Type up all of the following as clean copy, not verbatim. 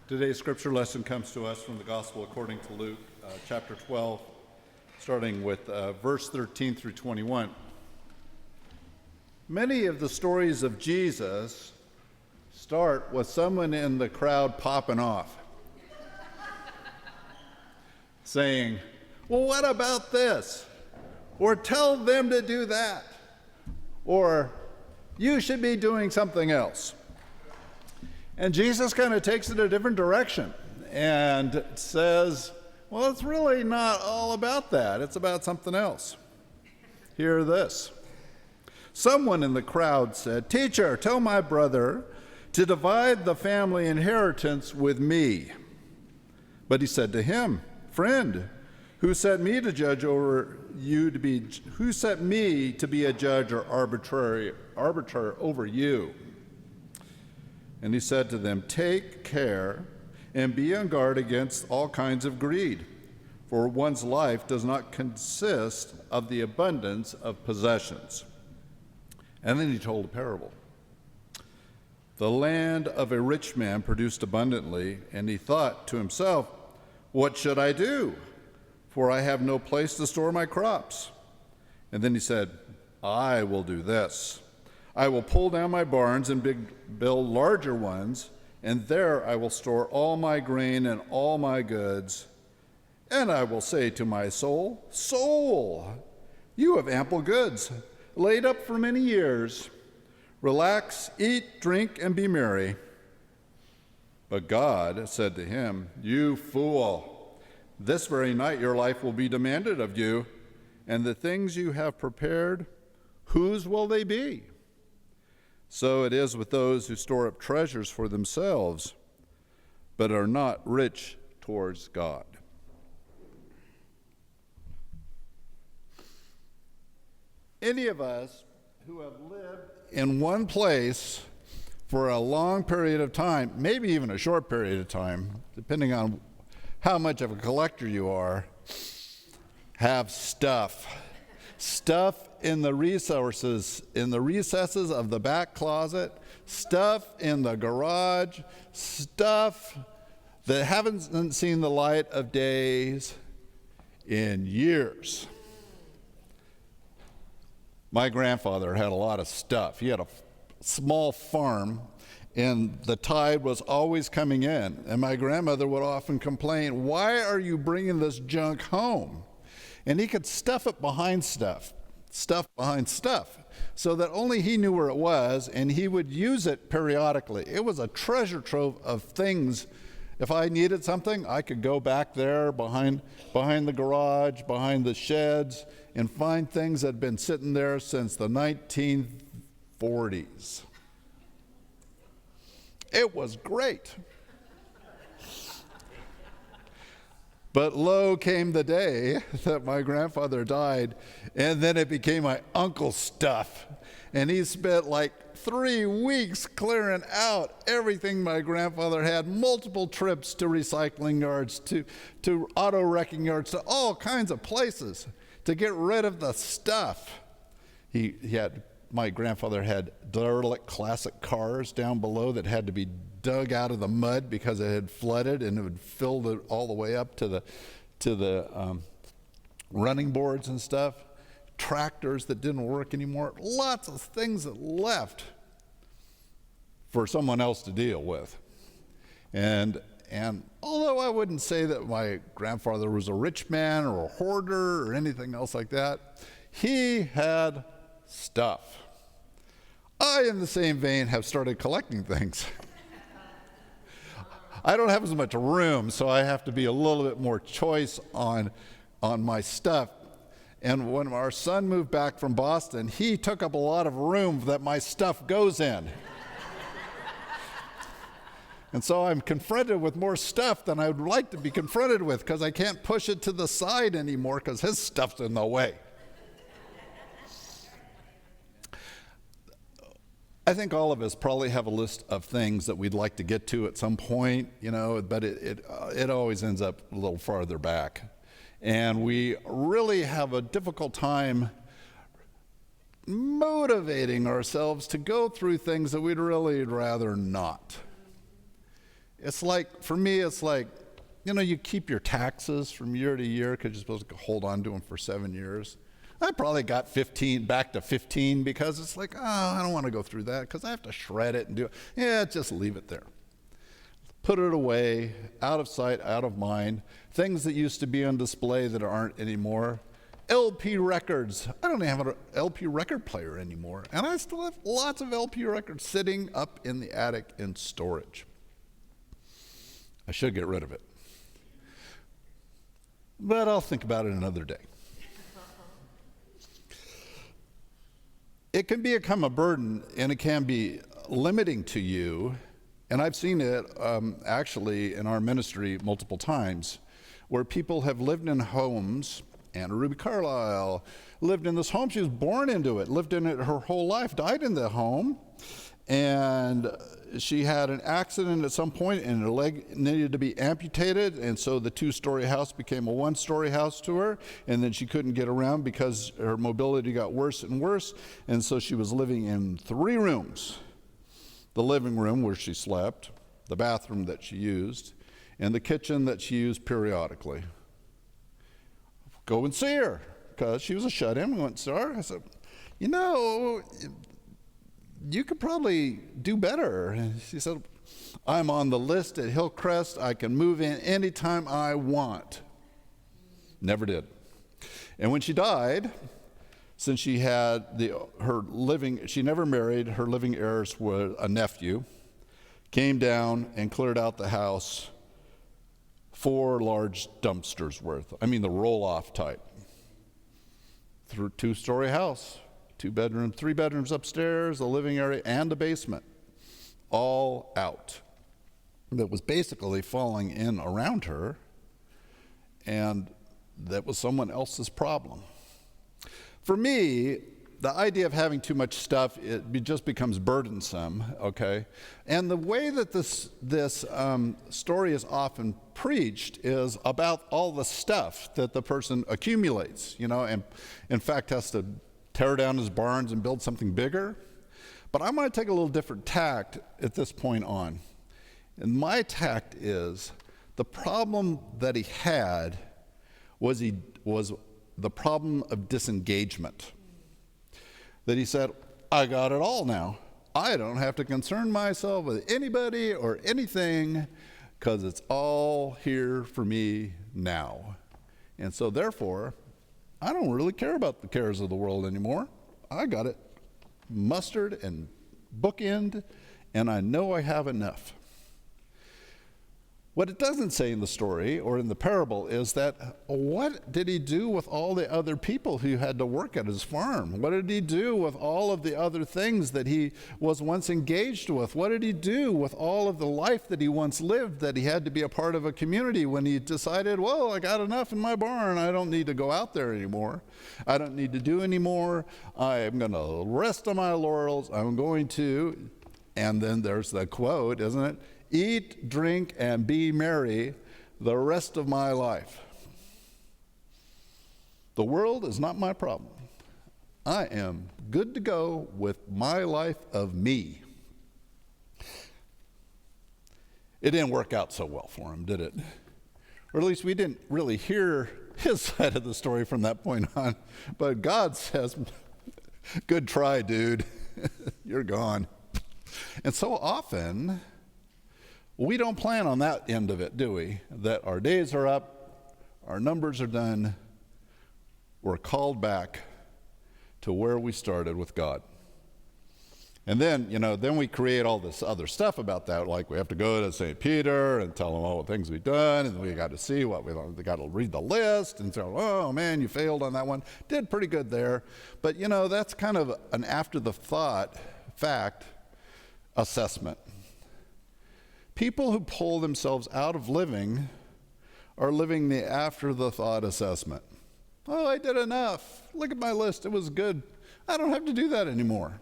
Today's scripture lesson comes to us from the Gospel according to Luke, chapter 12, starting with verse 13 through 21. Many of the stories of Jesus start with someone in the crowd popping off, saying, "Well, what about this?" Or "Tell them to do that." Or "You should be doing something else." And Jesus kind of takes it a different direction and says, well, it's really not all about that. It's about something else. Hear this. Someone in the crowd said, "Teacher, tell my brother to divide the family inheritance with me." But he said to him, "Friend, who set me to judge over you to be, who set me to be a judge or arbiter over you?" And he said to them, "Take care and be on guard against all kinds of greed, for one's life does not consist of the abundance of possessions." And then he told a parable. The land of a rich man produced abundantly, and he thought to himself, "What should I do? For I have no place to store my crops." And then he said, "I will do this. I will pull down my barns and build larger ones, and there I will store all my grain and all my goods. And I will say to my soul, 'Soul, you have ample goods, laid up for many years. Relax, eat, drink, and be merry.' But God said to him, 'You fool, this very night your life will be demanded of you, and the things you have prepared, whose will they be?' So it is with those who store up treasures for themselves, but are not rich towards God." Any of us who have lived in one place for a long period of time, maybe even a short period of time, depending on how much of a collector you are, have stuff in the recesses of the back closet, stuff in the garage, stuff that haven't seen the light of days in years. My grandfather had a lot of stuff. He had a small farm, and the tide was always coming in. And my grandmother would often complain, "Why are you bringing this junk home?" And he could stuff it behind stuff behind stuff, so that only he knew where it was, and he would use it periodically. It was a treasure trove of things. If I needed something, I could go back there behind the garage, behind the sheds, and find things that had been sitting there since the 1940s. It was great. But lo came the day that my grandfather died, and then it became my uncle's stuff. And he spent like 3 weeks clearing out everything my grandfather had, multiple trips to recycling yards, to auto wrecking yards, to all kinds of places to get rid of the stuff. My grandfather had derelict classic cars down below that had to be dug out of the mud because it had flooded, and it had filled it all the way up to the running boards and stuff. Tractors that didn't work anymore. Lots of things that left for someone else to deal with. And although I wouldn't say that my grandfather was a rich man or a hoarder or anything else like that, he had stuff. I, in the same vein, have started collecting things. I don't have as much room, so I have to be a little bit more choice on my stuff. And when our son moved back from Boston, he took up a lot of room that my stuff goes in. And so I'm confronted with more stuff than I would like to be confronted with, because I can't push it to the side anymore because his stuff's in the way. I think all of us probably have a list of things that we'd like to get to at some point, but it always ends up a little farther back. And we really have a difficult time motivating ourselves to go through things that we'd really rather not. It's like, for me, it's like, you keep your taxes from year to year because you're supposed to hold on to them for 7 years. I probably got back to 15 because it's like, I don't want to go through that because I have to shred it and do it. Yeah, just leave it there. Put it away, out of sight, out of mind. Things that used to be on display that aren't anymore. LP records. I don't even have an LP record player anymore. And I still have lots of LP records sitting up in the attic in storage. I should get rid of it. But I'll think about it another day. It can become a burden, and it can be limiting to you. And I've seen it actually in our ministry multiple times, where people have lived in homes. Anna Ruby Carlisle lived in this home. She was born into it, lived in it her whole life, died in the home. And she had an accident at some point, and her leg needed to be amputated, and so the 2-story house became a 1-story house to her, and then she couldn't get around because her mobility got worse and worse, and so she was living in 3 rooms. The living room where she slept, the bathroom that she used, and the kitchen that she used periodically. Go and see her, because she was a shut-in. We went and saw her. I said, you could probably do better. And she said, I'm on the list at Hillcrest. I can move in anytime I want. Never did. And when she died, since she had she never married, her living heirs were a nephew, came down and cleared out the house, 4 large dumpsters worth. I mean the roll-off type. 2-story house. 2 bedrooms, 3 bedrooms upstairs, a living area, and a basement, all out. That was basically falling in around her, and that was someone else's problem. For me, the idea of having too much stuff, just becomes burdensome, okay? And the way that this story is often preached is about all the stuff that the person accumulates, and in fact has to tear down his barns and build something bigger. But I'm going to take a little different tact at this point on. And my tact is the problem that he had was the problem of disengagement. That he said, I got it all now. I don't have to concern myself with anybody or anything because it's all here for me now. And so therefore, I don't really care about the cares of the world anymore. I got it mustered and bookend, and I know I have enough. What it doesn't say in the story or in the parable is that what did he do with all the other people who had to work at his farm? What did he do with all of the other things that he was once engaged with? What did he do with all of the life that he once lived, that he had to be a part of a community when he decided, well, I got enough in my barn. I don't need to go out there anymore. I don't need to do anymore. I am going to rest on my laurels. I'm going to, and then there's the quote, isn't it? Eat, drink, and be merry the rest of my life. The world is not my problem. I am good to go with my life of me. It didn't work out so well for him, did it? Or at least we didn't really hear his side of the story from that point on. But God says, good try, dude. You're gone. And so often, we don't plan on that end of it, do we? That our days are up, our numbers are done, we're called back to where we started with God. And then, then we create all this other stuff about that, like we have to go to St. Peter and tell him all the things we've done, and we got to see we got to read the list and say, oh man, you failed on that one. Did pretty good there. But, that's kind of an after the fact assessment. People who pull themselves out of living are living the after the thought assessment. Oh, I did enough. Look at my list. It was good. I don't have to do that anymore.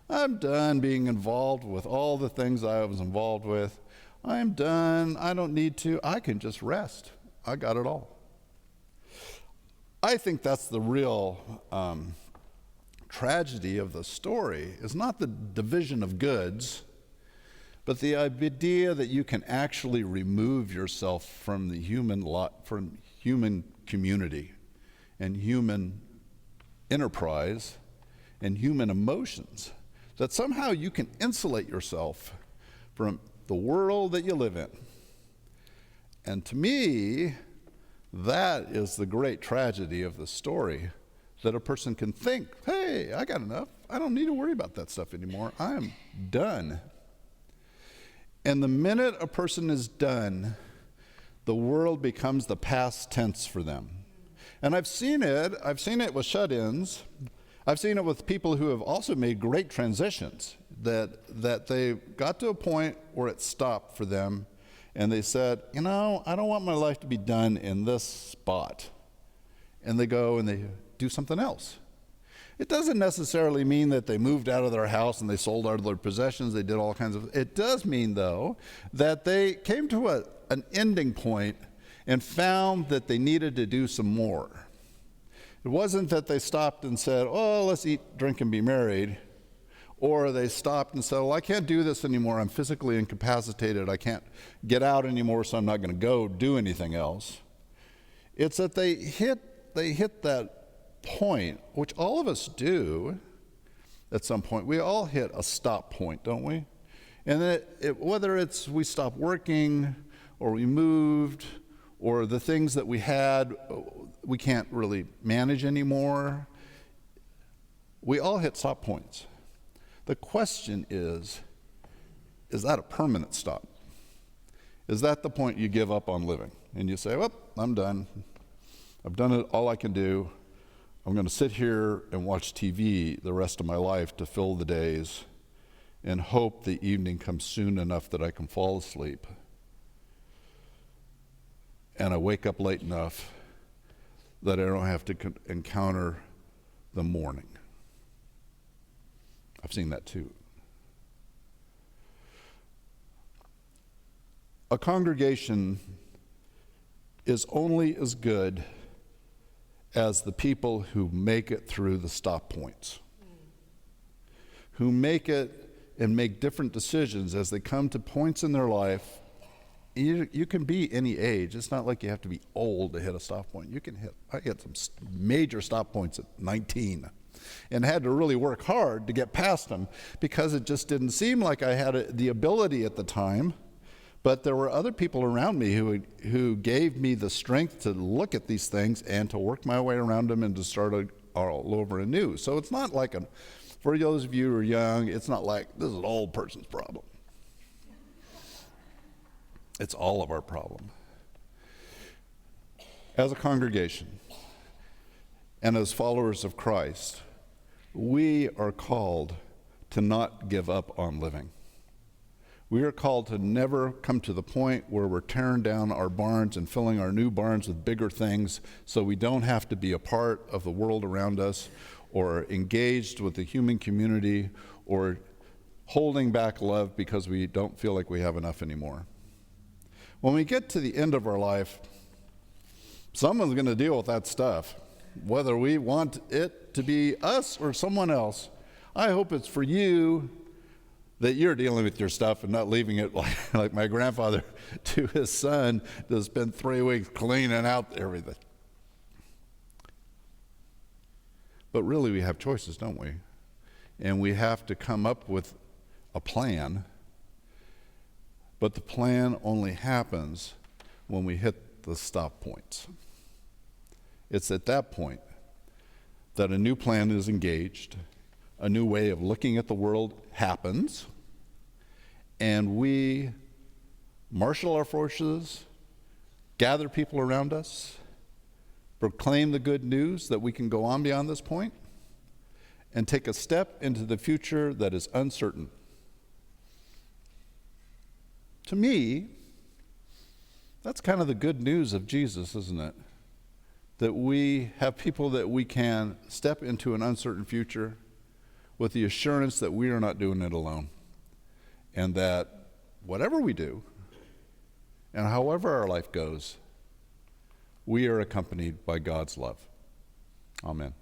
I'm done being involved with all the things I was involved with. I'm done. I don't need to. I can just rest. I got it all. I think that's the real tragedy of the story, is not the division of goods, but the idea that you can actually remove yourself from the from human community and human enterprise and human emotions, that somehow you can insulate yourself from the world that you live in. And to me, that is the great tragedy of the story, that a person can think, hey, I got enough. I don't need to worry about that stuff anymore. I'm done. And the minute a person is done, the world becomes the past tense for them. And I've seen it with shut-ins. I've seen it with people who have also made great transitions, that they got to a point where it stopped for them, and they said, I don't want my life to be done in this spot. And they go and they do something else. It doesn't necessarily mean that they moved out of their house and they sold out of their possessions, they did all kinds of, it does mean though, that they came to an ending point and found that they needed to do some more. It wasn't that they stopped and said, oh, let's eat, drink, and be married. Or they stopped and said, well, I can't do this anymore. I'm physically incapacitated. I can't get out anymore, so I'm not going to go do anything else. It's that they hit that point, which all of us do at some point. We all hit a stop point, don't we? And whether it's we stopped working or we moved or the things that we had we can't really manage anymore, we all hit stop points. The question is that a permanent stop? Is that the point you give up on living? And you say, well, I'm done. I've done it all I can do. I'm going to sit here and watch TV the rest of my life to fill the days and hope the evening comes soon enough that I can fall asleep. And I wake up late enough that I don't have to encounter the morning. I've seen that too. A congregation is only as good as the people who make it through the stop points, who make it and make different decisions as they come to points in their life. You can be any age. It's not like you have to be old to hit a stop point. I hit some major stop points at 19 and had to really work hard to get past them because it just didn't seem like I had the ability at the time. But there were other people around me who gave me the strength to look at these things and to work my way around them and to start all over anew. So it's not like, for those of you who are young, it's not like this is an old person's problem. It's all of our problem. As a congregation and as followers of Christ, we are called to not give up on living. We are called to never come to the point where we're tearing down our barns and filling our new barns with bigger things so we don't have to be a part of the world around us or engaged with the human community or holding back love because we don't feel like we have enough anymore. When we get to the end of our life, someone's going to deal with that stuff, whether we want it to be us or someone else. I hope it's for you that you're dealing with your stuff and not leaving it like my grandfather to his son to spend 3 weeks cleaning out everything. But really we have choices, don't we? And we have to come up with a plan. But the plan only happens when we hit the stop points. It's at that point that a new plan is engaged, a new way of looking at the world happens, and we marshal our forces, gather people around us, proclaim the good news that we can go on beyond this point, and take a step into the future that is uncertain. To me, that's kind of the good news of Jesus, isn't it? That we have people that we can step into an uncertain future with the assurance that we are not doing it alone. And that whatever we do, and however our life goes, we are accompanied by God's love. Amen.